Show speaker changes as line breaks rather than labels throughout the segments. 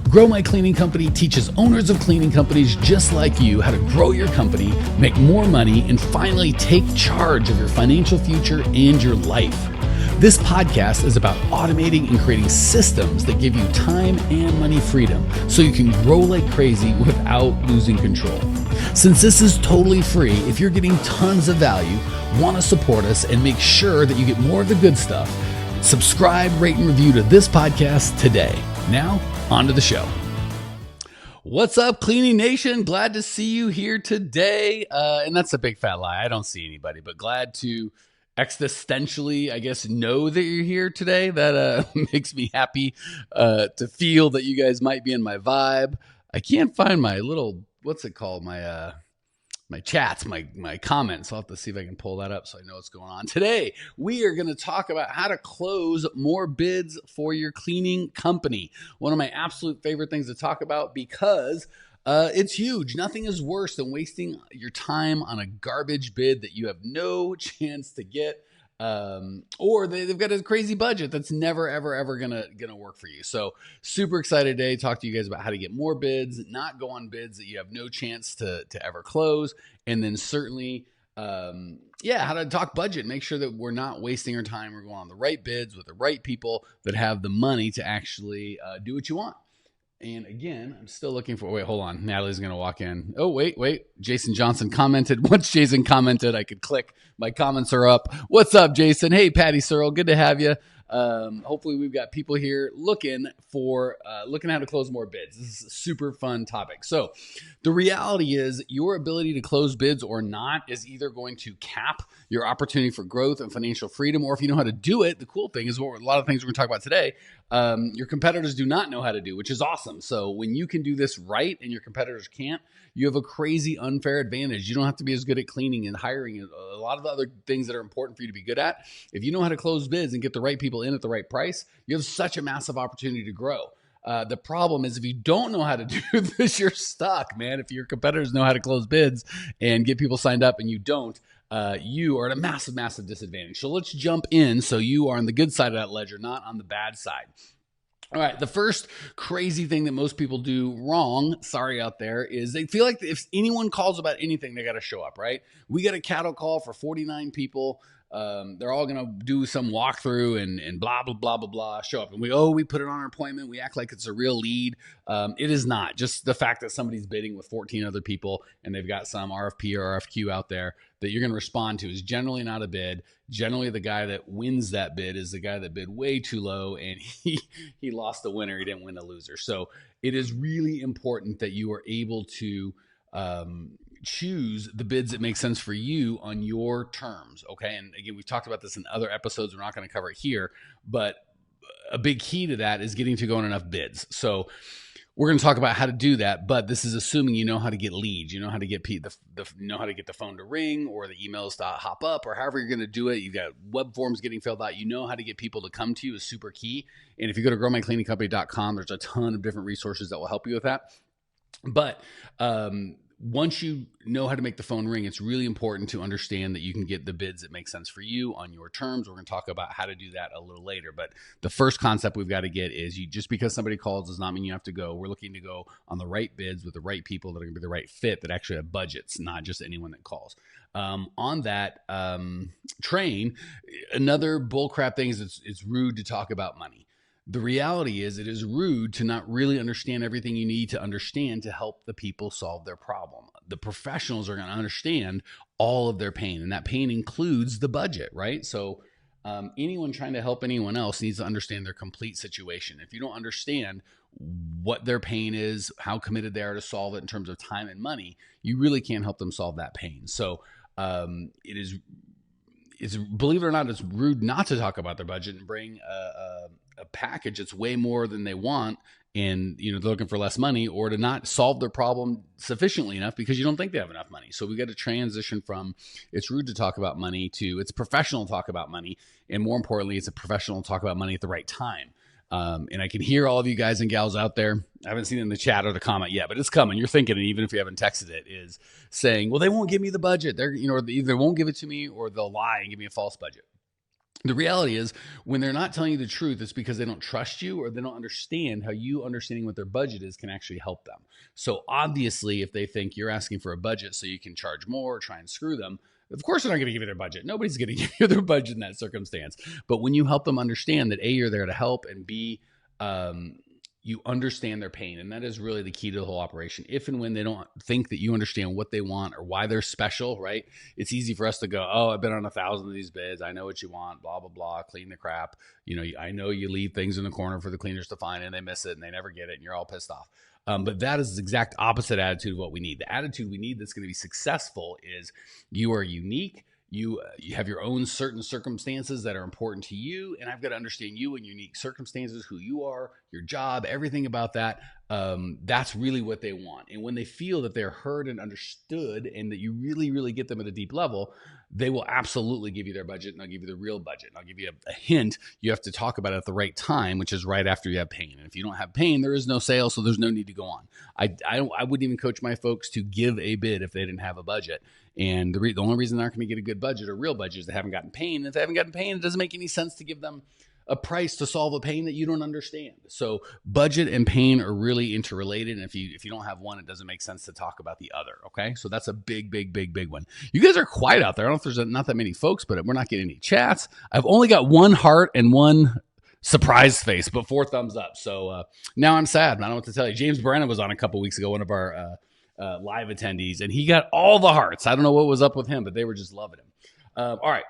Grow My Cleaning Company teaches owners of cleaning companies just like you how to grow your company, make more money, and finally take charge of your financial future and your life. This podcast is about automating and creating systems that give you time and money freedom so you can grow like crazy without losing control. Since this is totally free, if you're getting tons of value, want to support us, and make sure that you get more of the good stuff, subscribe, rate, and review to this podcast today. Now, on to the show. What's up, Cleaning Nation? Glad to see you here today. And that's a big fat lie. I don't see anybody, but glad to existentially, I guess, know that you're here today. That makes me happy to feel that you guys might be in my vibe. I can't find my little, what's it called? My chats, my comments. I'll have to see if I can pull that up so I know what's going on. Today, we are going to talk about how to close more bids for your cleaning company. One of my absolute favorite things to talk about because it's huge. Nothing is worse than wasting your time on a garbage bid that you have no chance to get. Or they've got a crazy budget that's never, ever gonna work for you. So super excited today to talk to you guys about how to get more bids, not go on bids that you have no chance to ever close. And then certainly, how to talk budget, make sure that we're not wasting our time. We're going on the right bids with the right people that have the money to actually do what you want. And again, I'm still looking for, hold on. Natalie's going to walk in. Oh, wait. Jason Johnson commented. Once Jason commented, I could click. My comments are up. What's up, Jason? Hey, Patty Searle. Good to have you. Hopefully we've got people here looking how to close more bids. This is a super fun topic. So the reality is your ability to close bids or not is either going to cap your opportunity for growth and financial freedom, or if you know how to do it, the cool thing is what a lot of things we're going to talk about today, your competitors do not know how to do, which is awesome. So when you can do this right and your competitors can't, you have a crazy unfair advantage. You don't have to be as good at cleaning and hiring and a lot of the other things that are important for you to be good at. If you know how to close bids and get the right people in at the right price, you have such a massive opportunity to grow. The problem is if you don't know how to do this, you're stuck, man. If your competitors know how to close bids and get people signed up and you don't, you are at a massive, massive disadvantage. So let's jump in so you are on the good side of that ledger, not on the bad side. All right, the first crazy thing that most people do wrong, sorry out there, is they feel like if anyone calls about anything, they got to show up, right? We got a cattle call for 49 people. They're all going to do some walkthrough and blah, blah, blah, blah, blah, show up. And we put it on our appointment. We act like it's a real lead. It is not. Just the fact that somebody's bidding with 14 other people and they've got some RFP or RFQ out there that you're going to respond to is generally not a bid. Generally, the guy that wins that bid is the guy that bid way too low and he lost the winner. He didn't win a loser. So it is really important that you are able to choose the bids that make sense for you on your terms. Okay. And again, we've talked about this in other episodes. We're not going to cover it here, but a big key to that is getting to go on enough bids. So we're going to talk about how to do that, but this is assuming you know how to get leads, you know how to get know how to get the phone to ring or the emails to hop up or however you're going to do it. You've got web forms getting filled out. You know how to get people to come to you is super key. And if you go to growmycleaningcompany.com, there's a ton of different resources that will help you with that. But, once you know how to make the phone ring, it's really important to understand that you can get the bids that make sense for you on your terms. We're going to talk about how to do that a little later. But the first concept we've got to get is just because somebody calls does not mean you have to go. We're looking to go on the right bids with the right people that are going to be the right fit that actually have budgets, not just anyone that calls. On that train, another bullcrap thing is it's rude to talk about money. The reality is it is rude to not really understand everything you need to understand to help the people solve their problem. The professionals are going to understand all of their pain, and that pain includes the budget, right? So anyone trying to help anyone else needs to understand their complete situation. If you don't understand what their pain is, how committed they are to solve it in terms of time and money, you really can't help them solve that pain. So it's believe it or not, it's rude not to talk about their budget and bring a package that's way more than they want, and they're looking for less money, or to not solve their problem sufficiently enough because you don't think they have enough money. So we got to transition from it's rude to talk about money to it's professional to talk about money, and more importantly, it's a professional to talk about money at the right time. And I can hear all of you guys and gals out there. I haven't seen it in the chat or the comment yet, but it's coming. You're thinking it, even if you haven't texted it, is saying, well, they won't give me the budget. They're, either won't give it to me or they'll lie and give me a false budget. The reality is, when they're not telling you the truth, it's because they don't trust you or they don't understand how you understanding what their budget is can actually help them. So obviously, if they think you're asking for a budget so you can charge more or try and screw them, of course they're not going to give you their budget. Nobody's going to give you their budget in that circumstance. But when you help them understand that A, you're there to help, and B, you understand their pain. And that is really the key to the whole operation. If and when they don't think that you understand what they want or why they're special, right? It's easy for us to go, oh, I've been on 1,000 of these bids. I know what you want, blah, blah, blah, clean the crap. I know you leave things in the corner for the cleaners to find and they miss it and they never get it and you're all pissed off. But that is the exact opposite attitude of what we need. The attitude we need that's going to be successful is you are unique. You have your own certain circumstances that are important to you, and I've got to understand you and unique circumstances, who you are, your job, everything about that. That's really what they want. And when they feel that they're heard and understood and that you really, really get them at a deep level, they will absolutely give you their budget, and they'll give you the real budget. And I'll give you a hint. You have to talk about it at the right time, which is right after you have pain. And if you don't have pain, there is no sale, so there's no need to go on. I wouldn't even coach my folks to give a bid if they didn't have a budget. And the only reason they're not going to get a good budget or real budget is they haven't gotten pain. And if they haven't gotten pain, it doesn't make any sense to give them a price to solve a pain that you don't understand. So budget and pain are really interrelated. And if you don't have one, it doesn't make sense to talk about the other. Okay. So that's a big one. You guys are quiet out there. I don't know if there's not that many folks, but we're not getting any chats. I've only got one heart and one surprise face, but 4 thumbs up. So now I'm sad. I don't know what to tell you. James Brennan was on a couple weeks ago, one of our live attendees, and he got all the hearts. I don't know what was up with him, but they were just loving him. All right.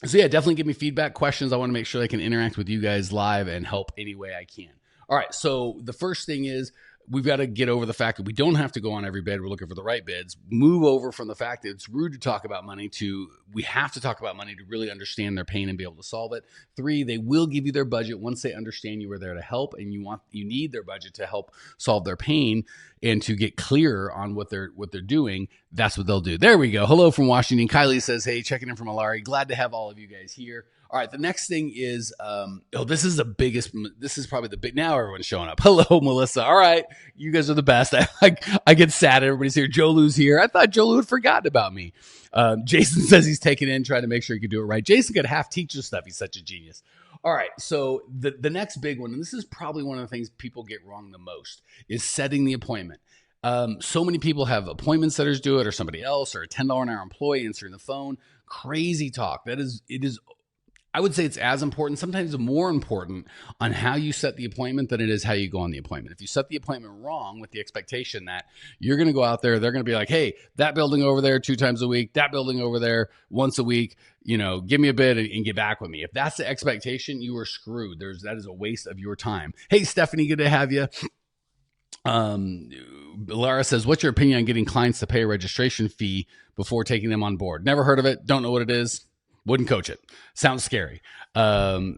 So yeah, definitely give me feedback, questions. I want to make sure I can interact with you guys live and help any way I can. All right. So the first thing is we've got to get over the fact that we don't have to go on every bid. We're looking for the right bids. Move over from the fact that it's rude to talk about money to we have to talk about money to really understand their pain and be able to solve it. 3, they will give you their budget once they understand you are there to help and you need their budget to help solve their pain and to get clearer on what they're doing. That's what they'll do. There we go. Hello from Washington. Kylie says, hey, checking in from Alari. Glad to have all of you guys here. All right, the next thing is, this is probably the big, now everyone's showing up. Hello, Melissa. All right, you guys are the best. I get sad everybody's here. Joe Lou's here. I thought Joe Lou had forgotten about me. Jason says he's taking in, trying to make sure he can do it right. Jason could half teach us stuff. He's such a genius. All right, so the next big one, and this is probably one of the things people get wrong the most, is setting the appointment. So many people have appointment setters do it, or somebody else, or a $10 an hour employee answering the phone. Crazy talk. It is. I would say it's as important, sometimes more important, on how you set the appointment than it is how you go on the appointment. If you set the appointment wrong with the expectation that you're going to go out there, they're going to be like, hey, that building over there 2 times a week, that building over there once a week, give me a bid and get back with me. If that's the expectation, you are screwed. That is a waste of your time. Hey, Stephanie, good to have you. Lara says, what's your opinion on getting clients to pay a registration fee before taking them on board? Never heard of it. Don't know what it is. Wouldn't coach it. Sounds scary. Joe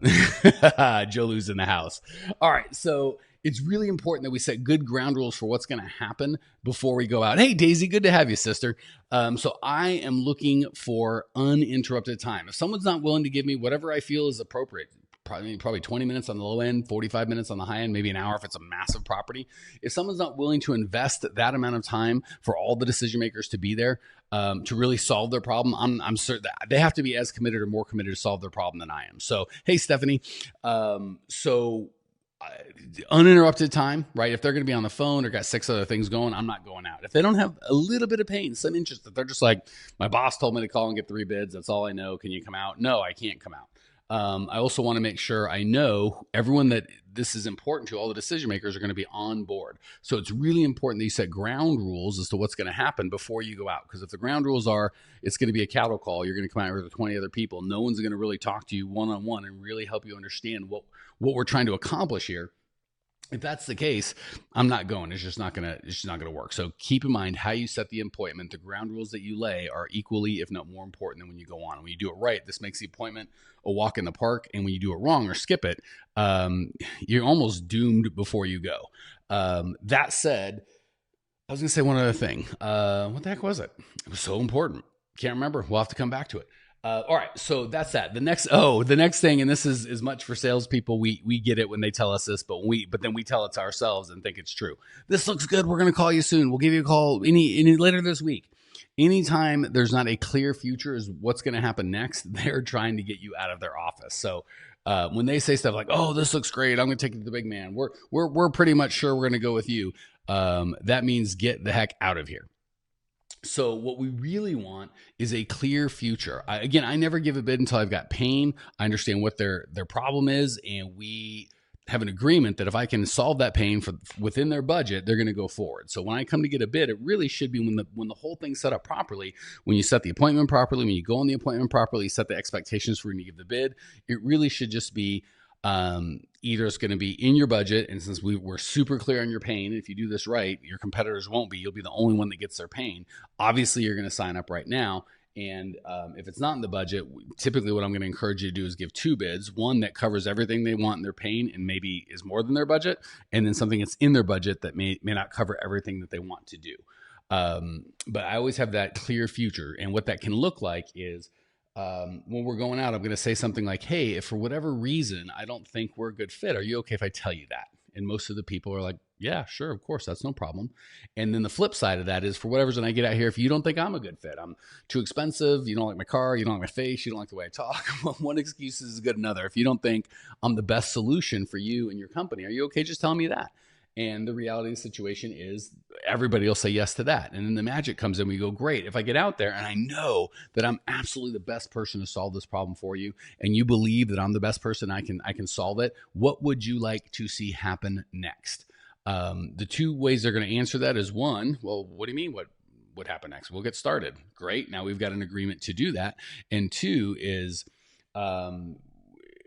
Lou's in the house. All right. So it's really important that we set good ground rules for what's going to happen before we go out. Hey, Daisy, good to have you, sister. So I am looking for uninterrupted time. If someone's not willing to give me whatever I feel is appropriate, probably 20 minutes on the low end, 45 minutes on the high end, maybe an hour if it's a massive property. If someone's not willing to invest that amount of time for all the decision makers to be there to really solve their problem, I'm certain that they have to be as committed or more committed to solve their problem than I am. So, hey, Stephanie. Uninterrupted time, right? If they're going to be on the phone or got 6 other things going, I'm not going out. If they don't have a little bit of pain, some interest, that they're just like, my boss told me to call and get 3 bids. That's all I know. Can you come out? No, I can't come out. I also want to make sure I know everyone that this is important to. All the decision makers are going to be on board. So it's really important that you set ground rules as to what's going to happen before you go out. Because if the ground rules are, it's going to be a cattle call, you're going to come out with 20 other people, no one's going to really talk to you one-on-one and really help you understand what we're trying to accomplish here. If that's the case, I'm not going. It's just not gonna work. So keep in mind how you set the appointment. The ground rules that you lay are equally, if not more important, than when you go on. When you do it right, this makes the appointment a walk in the park. And when you do it wrong or skip it, you're almost doomed before you go. That said, I was gonna say one other thing. What the heck was it? It was so important. Can't remember. We'll have to come back to it. All right, so that's that. The next thing, and this is as much for salespeople. We get it when they tell us this, but then we tell it to ourselves and think it's true. This looks good. We're going to call you soon. We'll give you a call any later this week. anytime there's not a clear future is what's going to happen next, they're trying to get you out of their office. So when they say stuff like, "Oh, this looks great, I'm going to take it to the big man. We're pretty much sure we're going to go with you," that means get the heck out of here. So what we really want is a clear future. I never give a bid until I've got pain. I understand what their problem is, and we have an agreement that if I can solve that pain within their budget, they're going to go forward. So when I come to get a bid, it really should be when the whole thing's set up properly, when you set the appointment properly, when you go on the appointment properly, set the expectations for when you give the bid. It really should just be either it's going to be in your budget, and since we're super clear on your pain, if you do this right, your competitors won't be. You'll be the only one that gets their pain. Obviously, you're going to sign up right now. And if it's not in the budget, typically what I'm going to encourage you to do is give two bids, one that covers everything they want in their pain and maybe is more than their budget, and then something that's in their budget that may not cover everything that they want to do. But I always have that clear future. And what that can look like is when we're going out, I'm going to say something like, "Hey, if for whatever reason I don't think we're a good fit, are you okay if I tell you that?" And most of the people are like, "Yeah, sure, of course, that's no problem." And then the flip side of that is, for whatever reason I get out here, if you don't think I'm a good fit, I'm too expensive, you don't like my car, you don't like my face, you don't like the way I talk, one excuse is as good as another. If you don't think I'm the best solution for you and your company, are you okay just telling me that? And the reality of the situation is everybody will say yes to that. And then the magic comes in. We go, great. If I get out there and I know that I'm absolutely the best person to solve this problem for you, and you believe that I'm the best person, I can solve it, what would you like to see happen next? The two ways they're going to answer that is, one, well, what do you mean? What would happen next? We'll get started. Great. Now we've got an agreement to do that. And two is,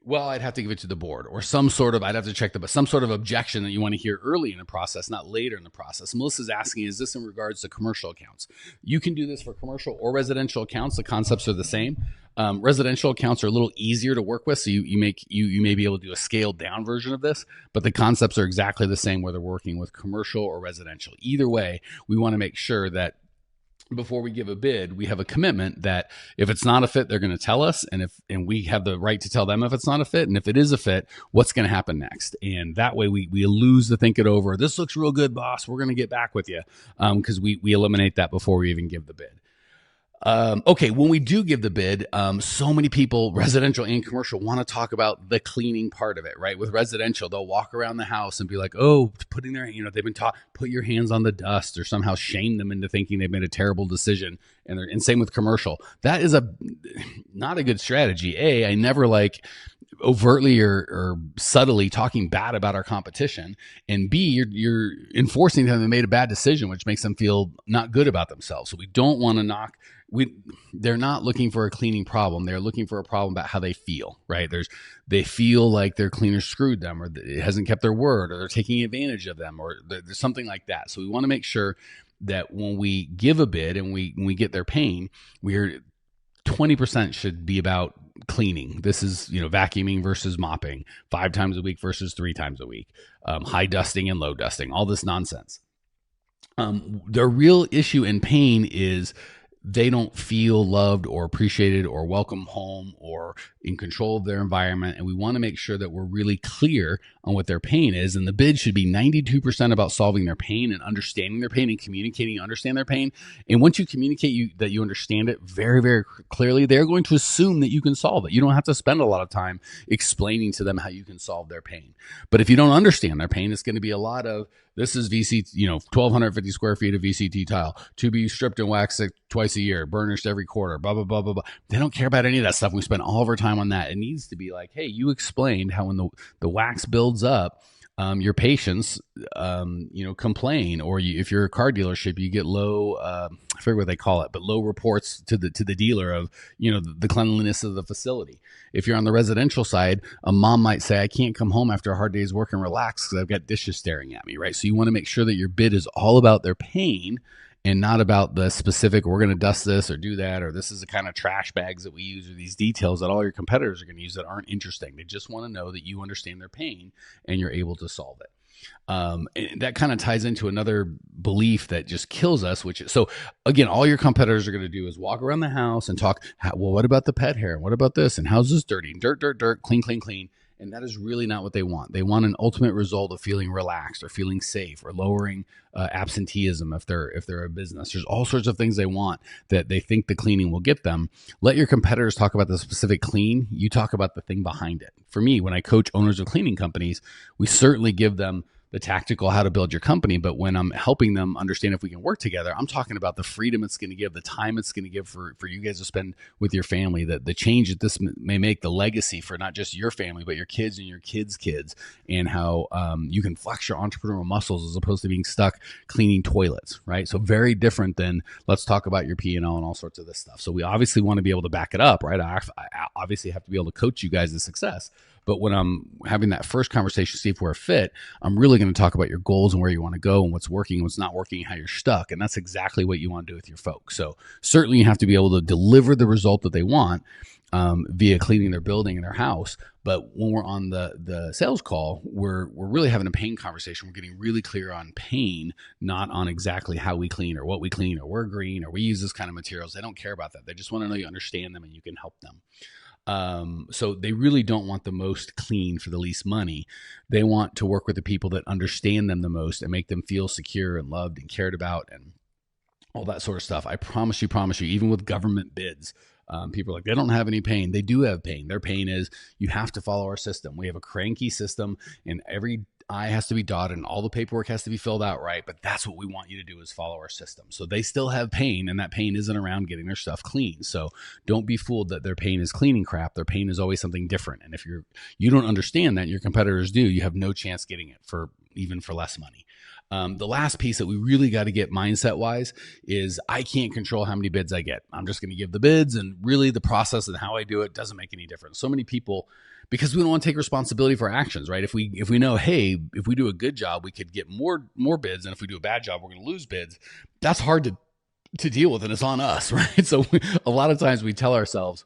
well, I'd have to give it to the board, or I'd have to check some sort of objection that you want to hear early in the process, not later in the process. Melissa's asking, is this in regards to commercial accounts? You can do this for commercial or residential accounts. The concepts are the same. Residential accounts are a little easier to work with, so you may be able to do a scaled down version of this, but the concepts are exactly the same whether working with commercial or residential. Either way, we want to make sure that before we give a bid, we have a commitment that if it's not a fit, they're going to tell us, and we have the right to tell them if it's not a fit, and if it is a fit, what's going to happen next. And that way we lose the think it over. This looks real good, boss. We're going to get back with you, because we eliminate that before we even give the bid. Okay, when we do give the bid, so many people, residential and commercial, want to talk about the cleaning part of it, right? With residential, they'll walk around the house and be like, "Oh, putting their, they've been taught, put your hands on the dust," or somehow shame them into thinking they've made a terrible decision. And same with commercial. That is not a good strategy. I never like overtly or subtly talking bad about our competition, and B, you're enforcing them they made a bad decision, which makes them feel not good about themselves. So we don't want to knock. They're not looking for a cleaning problem. They're looking for a problem about how they feel, right? They feel like their cleaner screwed them, or it hasn't kept their word, or they're taking advantage of them, or there's something like that. So we want to make sure that when we give a bid and when we get their pain, 20% should be about cleaning. This is, vacuuming versus mopping, 5 times a week versus 3 times a week, high dusting and low dusting, all this nonsense. The real issue in pain is they don't feel loved or appreciated or welcome home or in control of their environment. And we want to make sure that we're really clear on what their pain is. And the bid should be 92% about solving their pain and understanding their pain and communicating, understand their pain. And once you communicate that you understand it very, very clearly, they're going to assume that you can solve it. You don't have to spend a lot of time explaining to them how you can solve their pain. But if you don't understand their pain, it's going to be a lot of, this is 1,250 square feet of VCT tile to be stripped and waxed twice a year, burnished every quarter, blah, blah, blah, blah, blah. They don't care about any of that stuff. We spend all of our time on that. It needs to be like, hey, you explained how when the wax builds up, your patients, complain, or if you're a car dealership, you get low, I forget what they call it, but low reports to the dealer of, the cleanliness of the facility. If you're on the residential side, a mom might say, I can't come home after a hard day's work and relax because I've got dishes staring at me, right? So you want to make sure that your bid is all about their pain and not about the specific, we're going to dust this or do that, or this is the kind of trash bags that we use, or these details that all your competitors are going to use that aren't interesting. They just want to know that you understand their pain and you're able to solve it. And that kind of ties into another belief that just kills us, which is, so again, all your competitors are going to do is walk around the house and talk, well, what about the pet hair? What about this? And how's this dirty? Dirt, dirt, dirt, clean, clean, clean. And that is really not what they want. They want an ultimate result of feeling relaxed or feeling safe or lowering absenteeism if they're a business. There's all sorts of things they want that they think the cleaning will get them. Let your competitors talk about the specific clean. You talk about the thing behind it. For me, when I coach owners of cleaning companies, we certainly give them the tactical how to build your company. But when I'm helping them understand if we can work together, I'm talking about the freedom it's going to give, the time it's going to give for you guys to spend with your family, the change that this may make, the legacy for not just your family, but your kids and your kids' kids, and how you can flex your entrepreneurial muscles as opposed to being stuck cleaning toilets, right? So very different than let's talk about your P&L and all sorts of this stuff. So we obviously want to be able to back it up, right? I obviously have to be able to coach you guys to success. But when I'm having that first conversation, see if we're a fit, I'm really going to talk about your goals and where you want to go and what's working and what's not working and how you're stuck. And that's exactly what you want to do with your folks. So certainly you have to be able to deliver the result that they want via cleaning their building and their house. But when we're on the sales call, we're really having a pain conversation. We're getting really clear on pain, not on exactly how we clean or what we clean or we're green or we use this kind of materials. They don't care about that. They just want to know you understand them and you can help them. So they really don't want the most clean for the least money. They want to work with the people that understand them the most and make them feel secure and loved and cared about and all that sort of stuff. I promise you, even with government bids, people are like, they don't have any pain. They do have pain. Their pain is you have to follow our system. We have a cranky system and every I has to be dotted and all the paperwork has to be filled out right. But that's what we want you to do is follow our system. So they still have pain and that pain isn't around getting their stuff clean. So don't be fooled that their pain is cleaning crap. Their pain is always something different. And if you don't understand that, your competitors do, you have no chance getting it even for less money. The last piece that we really got to get mindset wise is I can't control how many bids I get. I'm just going to give the bids, and really the process and how I do it doesn't make any difference. So many people, because we don't want to take responsibility for our actions, right? If we know, hey, if we do a good job, we could get more bids, and if we do a bad job, we're going to lose bids. That's hard to deal with, and it's on us, right? So a lot of times we tell ourselves,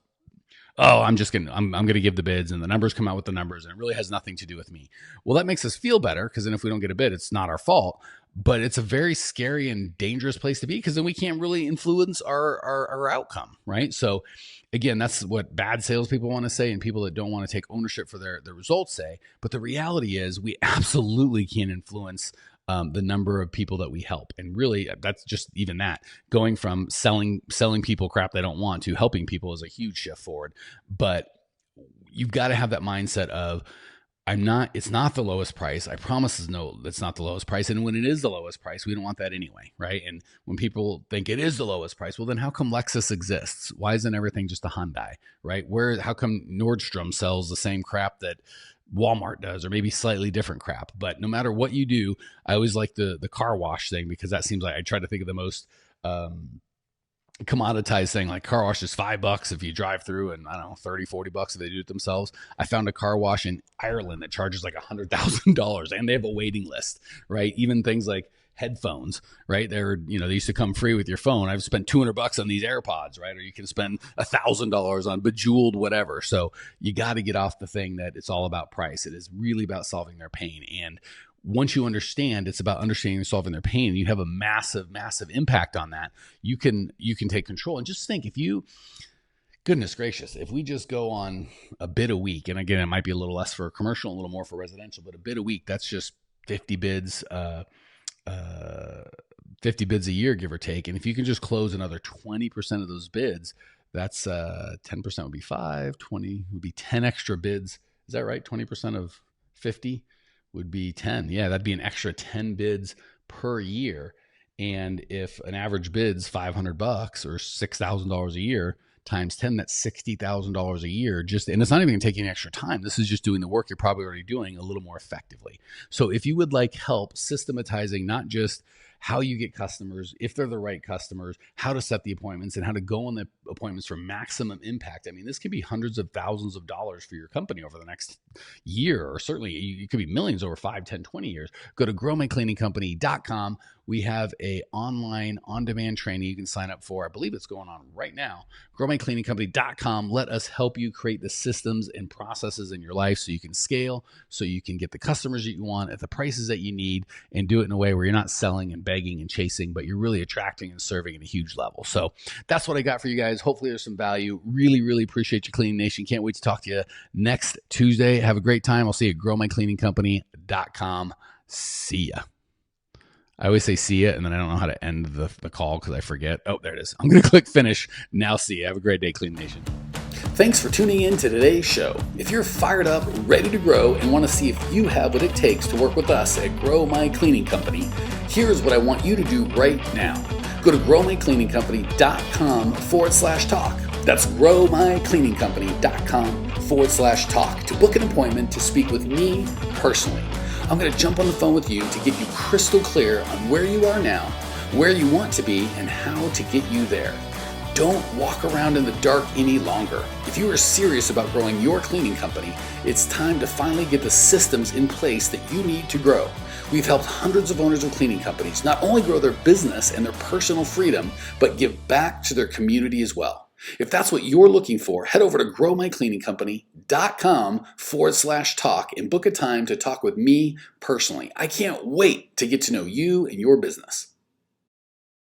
oh, I'm going to give the bids and the numbers come out with the numbers and it really has nothing to do with me. Well, that makes us feel better because then if we don't get a bid, it's not our fault, but it's a very scary and dangerous place to be because then we can't really influence our outcome, right? So again, that's what bad salespeople want to say and people that don't want to take ownership for their results say. But the reality is we absolutely can influence the number of people that we help. And really, that's just even that. Going from selling people crap they don't want to helping people is a huge shift forward. But you've got to have that mindset of, it's not the lowest price. I promise it's not the lowest price. And when it is the lowest price, we don't want that anyway, right? And when people think it is the lowest price, well, then how come Lexus exists? Why isn't everything just a Hyundai, right? How come Nordstrom sells the same crap that Walmart does, or maybe slightly different crap? But no matter what you do, I always like the car wash thing because that seems like I try to think of the most commoditized thing. Like car wash is $5 if you drive through, and I don't know, $30-$40 if they do it themselves. I found a car wash in Ireland that charges like $100,000 and they have a waiting list, right? Even things like headphones, right? They used to come free with your phone. I've spent $200 on these AirPods, right? Or you can spend $1,000 on Bejeweled, whatever. So you got to get off the thing that it's all about price. It is really about solving their pain. And once you understand, it's about understanding and solving their pain. You have a massive, massive impact on that. You can take control. And just think, goodness gracious, if we just go on a bid a week, and again, it might be a little less for commercial, a little more for residential, but a bid a week, that's just 50 bids, 50 bids a year, give or take. And if you can just close another 20% of those bids, that's 10% would be 5, 20 would be 10 extra bids. Is that right? 20% of 50 would be 10. Yeah, that'd be an extra 10 bids per year. And if an average bid's $500 or $6,000 a year times 10, that's $60,000 a year. And it's not even going to take any extra time. This is just doing the work you're probably already doing a little more effectively. So if you would like help systematizing not just how you get customers, if they're the right customers, how to set the appointments, and how to go on the appointments for maximum impact. I mean, this could be hundreds of thousands of dollars for your company over the next year, or certainly it could be millions over 5, 10, 20 years. Go to growmycleaningcompany.com. We have a online on-demand training you can sign up for. I believe it's going on right now. growmycleaningcompany.com. Let us help you create the systems and processes in your life so you can scale, so you can get the customers that you want at the prices that you need, and do it in a way where you're not selling and begging begging and chasing, but you're really attracting and serving at a huge level. So that's what I got for you guys. Hopefully there's some value. Really, really appreciate you, Cleaning Nation. Can't wait to talk to you next Tuesday. Have a great time. I'll see you at growmycleaningcompany.com. See ya. I always say see ya, and then I don't know how to end the call because I forget. Oh, there it is. I'm going to click finish. Now see ya. Have a great day, Clean Nation. Thanks for tuning in to today's show. If you're fired up, ready to grow, and want to see if you have what it takes to work with us at Grow My Cleaning Company, here's what I want you to do right now. Go to growmycleaningcompany.com/talk. That's growmycleaningcompany.com/talk to book an appointment to speak with me personally. I'm going to jump on the phone with you to get you crystal clear on where you are now, where you want to be, and how to get you there. Don't walk around in the dark any longer. If you are serious about growing your cleaning company, it's time to finally get the systems in place that you need to grow. We've helped hundreds of owners of cleaning companies not only grow their business and their personal freedom, but give back to their community as well. If that's what you're looking for, head over to growmycleaningcompany.com/talk and book a time to talk with me personally. I can't wait to get to know you and your business.